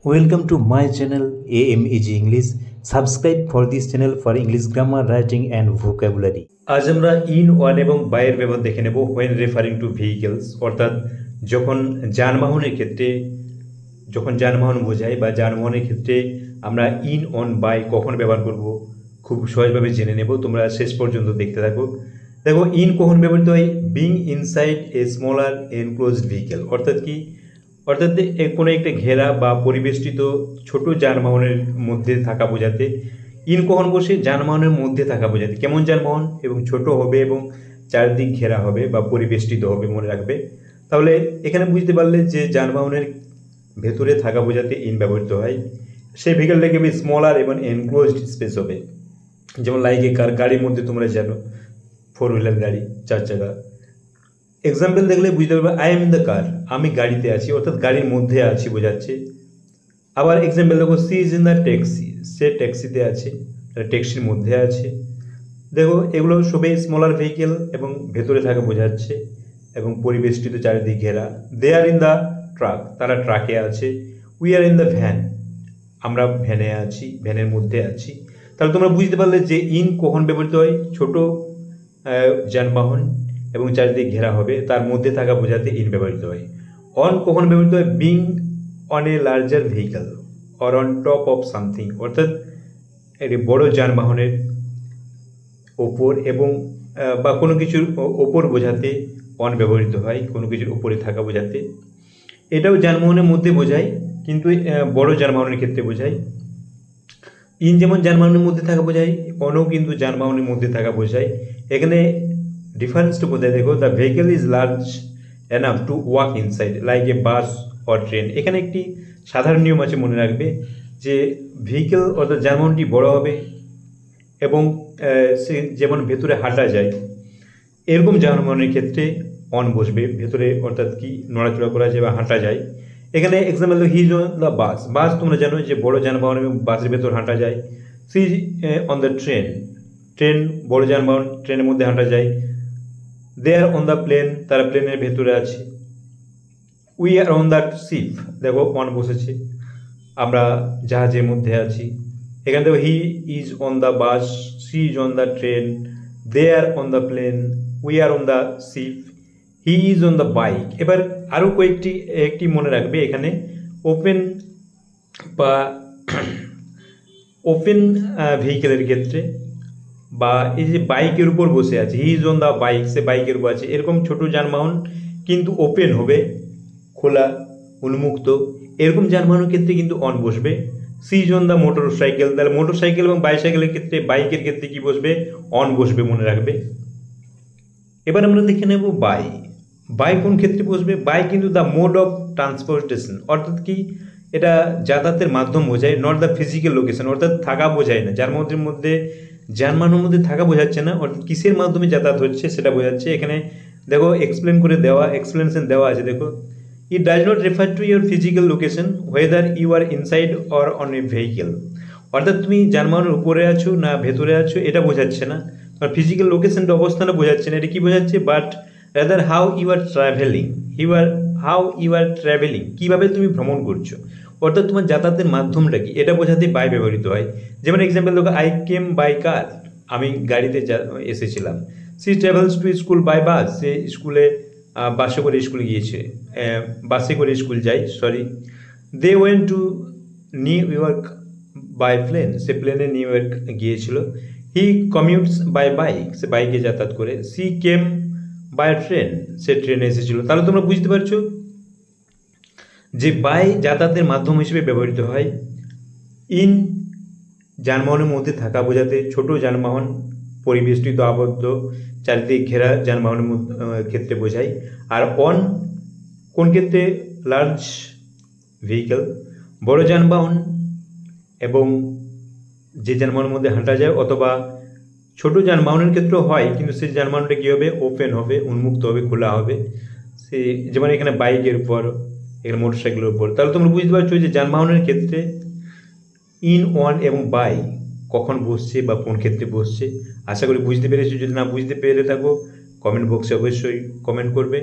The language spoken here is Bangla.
Welcome to my channel AMEG English. Subscribe for this channel for English grammar, writing and vocabulary. আজ আমরা ইন ওয়ান এবং বাইয়ের ব্যবহার দেখে নেব when referring to vehicles, অর্থাৎ যখন যানবাহন বোঝায় বা যানবাহনের ক্ষেত্রে আমরা ইন অন বাই কখন ব্যবহার করব খুব সহজভাবে জেনে নেব। তোমরা শেষ পর্যন্ত দেখতে থাকো। দেখো, ইন কখন ব্যবহৃত হয়? বিং ইনসাইড এ স্মলার এনক্লোজড ভেহিকেল, অর্থাৎ কোনো একটা ঘেরা বা পরিবেষ্টিত ছোট যানবাহনের মধ্যে থাকা বোঝাতে ইন কখন বসে? যানবাহনের মধ্যে থাকা বোঝাতে। কেমন যানবাহন? এবং ছোট হবে এবং চারদিক ঘেরা হবে বা পরিবেষ্টিত হবে, মনে রাখবে। তাহলে এখানে বুঝতে পারলে যে যানবাহনের ভেতরে থাকা বোঝাতে ইন ব্যবহৃত হয়। সেই ভেহিকেলটাকে স্মলার এবং এনক্লোজড স্পেস হবে। যেমন লাইক এ কার, গাড়ির মধ্যে তোমরা জানো 4 হুইলার গাড়ি, 4 চাকা। এক্সাম্পল দেখলে বুঝতে পারবে I am in the car, আমি গাড়িতে আছি, অর্থাৎ গাড়ির মধ্যে আছি বোঝাচ্ছে। আবার এক্সাম্পল দেখো, she is in the taxi, সে ট্যাক্সিতে আছে, ট্যাক্সির মধ্যে আছে। দেখো, এগুলো সবই স্মলার ভেহিকেল এবং ভেতরে থাকা বোঝাচ্ছে এবং পরিবেষ্টিত চারিদিক ঘেরা। দে আর ইন দ্য ট্রাক, তারা ট্রাকে আছে। We R in the van, আমরা ভ্যানে আছি, ভ্যানের মধ্যে আছি। তাহলে তোমরা বুঝতে পারলে যে ইন কখন ব্যবহৃত হয়? ছোট যানবাহন এবং চারিদিক ঘেরা হবে, তার মধ্যে থাকা বোঝাতে ইন ব্যবহৃত হয়। অন কখন ব্যবহৃত হয়? Being on a larger vehicle or on top of something, অর্থাৎ একটি বড় যানবাহনের ওপর এবং বা কোনো কিছুর ওপর বোঝাতে অন ব্যবহৃত হয়, কোনো কিছুর ওপরে থাকা বোঝাতে। এটাও যানবাহনের মধ্যে বোঝায়, কিন্তু বড় যানবাহনের ক্ষেত্রে বোঝায়। ইন যেমন যানবাহনের মধ্যে থাকা বোঝায়, অনও কিন্তু যানবাহনের মধ্যে থাকা বোঝায়। এখানে ডিফারেন্সটা কোথায়? দেখো, the vehicle is large enough to walk inside like a bus or train. এখানে একটি সাধারণ নিয়ম আছে, মনে রাখবে, যে ভেহিকেল অর্থাৎ যানবাহনটি বড় হবে এবং সে যেমন ভেতরে হাঁটা যায়, এরকম যানবাহনের ক্ষেত্রে অন বসবে ভেতরে, অর্থাৎ কি নড়াচড়া করা যায় বা হাঁটা যায়। এখানে example he is on the bus, bus তোমরা জানো যে বড় যানবাহন এবং বাসের ভেতর হাঁটা যায়। She on the train, train বড় যানবাহন, ট্রেনের মধ্যে হাঁটা যায়। They are on the plane, তারা প্লেনের ভেতরে আছে। We are on the ship, দেখো অন বসেছে, আমরা জাহাজের মধ্যে আছি। এখানে দেখো he is on the bus, she is on the train, they are on the plane, we are on the ship, he is on the bike. এবার আরও একটি মনে রাখবে, এখানে ওপেন বা ওপেন ভেহিকেলের ক্ষেত্রে বা এই যে বাইকের উপর বসে আছে, he is on the bike, সে বাইকের উপর আছে, এরকম ছোট যানবাহন কিন্তু ওপেন হবে, খোলা, উন্মুক্ত, এরকম যানবাহনের ক্ষেত্রে কিন্তু অন বসবে। She is on the motorcycle, তাহলে মোটর সাইকেল এবং বাইসাইকেলের ক্ষেত্রে, বাইকের ক্ষেত্রে কি বসবে? অন বসবে, মনে রাখবে। এবার আমরা দেখে নেব বাই। বাই কোন ক্ষেত্রে বসবে? বাই কিন্তু দ্য মোড অফ ট্রান্সপোর্টেশন, অর্থাৎ কি এটা যাতায়াতের মাধ্যম বোঝায়, নট দ্য ফিজিক্যাল লোকেশন, অর্থাৎ থাকা বোঝায় না। যানবাহনের মধ্যে থাকা বোঝাচ্ছে না, অর্থাৎ কিসের মাধ্যমে যাতায়াত হচ্ছে সেটা বোঝাচ্ছে। এখানে দেখো এক্সপ্লেনেশন দেওয়া আছে। দেখো, it does not refer to your physical location whether you are inside or on a vehicle, অর্থাৎ তুমি যানবাহনের উপরে আছো না ভেতরে আছো এটা বোঝাচ্ছে না, ফিজিক্যাল লোকেশনটা অবস্থানটা বোঝাচ্ছে না। এটা কি বোঝাচ্ছে? But rather how you are travelling, কীভাবে তুমি ভ্রমণ করছো, অর্থাৎ তোমার যাতায়াতের মাধ্যমটা কি, এটা বোঝাতে বাই ব্যবহৃত হয়। যেমন এক্সাম্পল দেখো, আই কেম বাই কার, আমি গাড়িতে এসেছিলাম। She travels to school by bus, সে বাসে করে স্কুলে গিয়েছে, বাসে করে স্কুল যায়, sorry. They went to New York by plane, সে প্লেনে নিউ ইয়র্ক গিয়েছিল। হি কমিউটস বাই বাইক, সে বাইকে যাতায়াত করে। সি কেম বাই ট্রেন, সে ট্রেনে এসেছিল। তাহলে তোমরা বুঝতে পারছো যে বাই যাতায়াতের মাধ্যম হিসেবে ব্যবহৃত হয়। ইন যানবাহনের মধ্যে থাকা বোঝাতে, ছোট যানবাহন, পরিবেষ্টিত, আবদ্ধ, চারিদিক ঘেরা যানবাহনের ক্ষেত্রে বোঝায়। আর অন কোন ক্ষেত্রে? লার্জ ভেহিকেল, বড় যানবাহন এবং যে যানবাহনের মধ্যে হাঁটা যায়, অথবা ছোট যানবাহনের ক্ষেত্রেও হয়, কিন্তু সেই যানবাহনটা কী হবে? ওপেন হবে, উন্মুক্ত হবে, খোলা হবে। সে যেমন এখানে বাইকের উপর, এখানে মোটর সাইকেলের উপর। তাহলে তোমরা বুঝতে পারছো যে যানবাহনের ক্ষেত্রে ইন, অন এবং বাই কখন বসছে বা কোন ক্ষেত্রে বসছে। আশা করি বুঝতে পেরেছো। যদি না বুঝতে পেরে থাকো, কমেন্ট বক্সে অবশ্যই কমেন্ট করবে।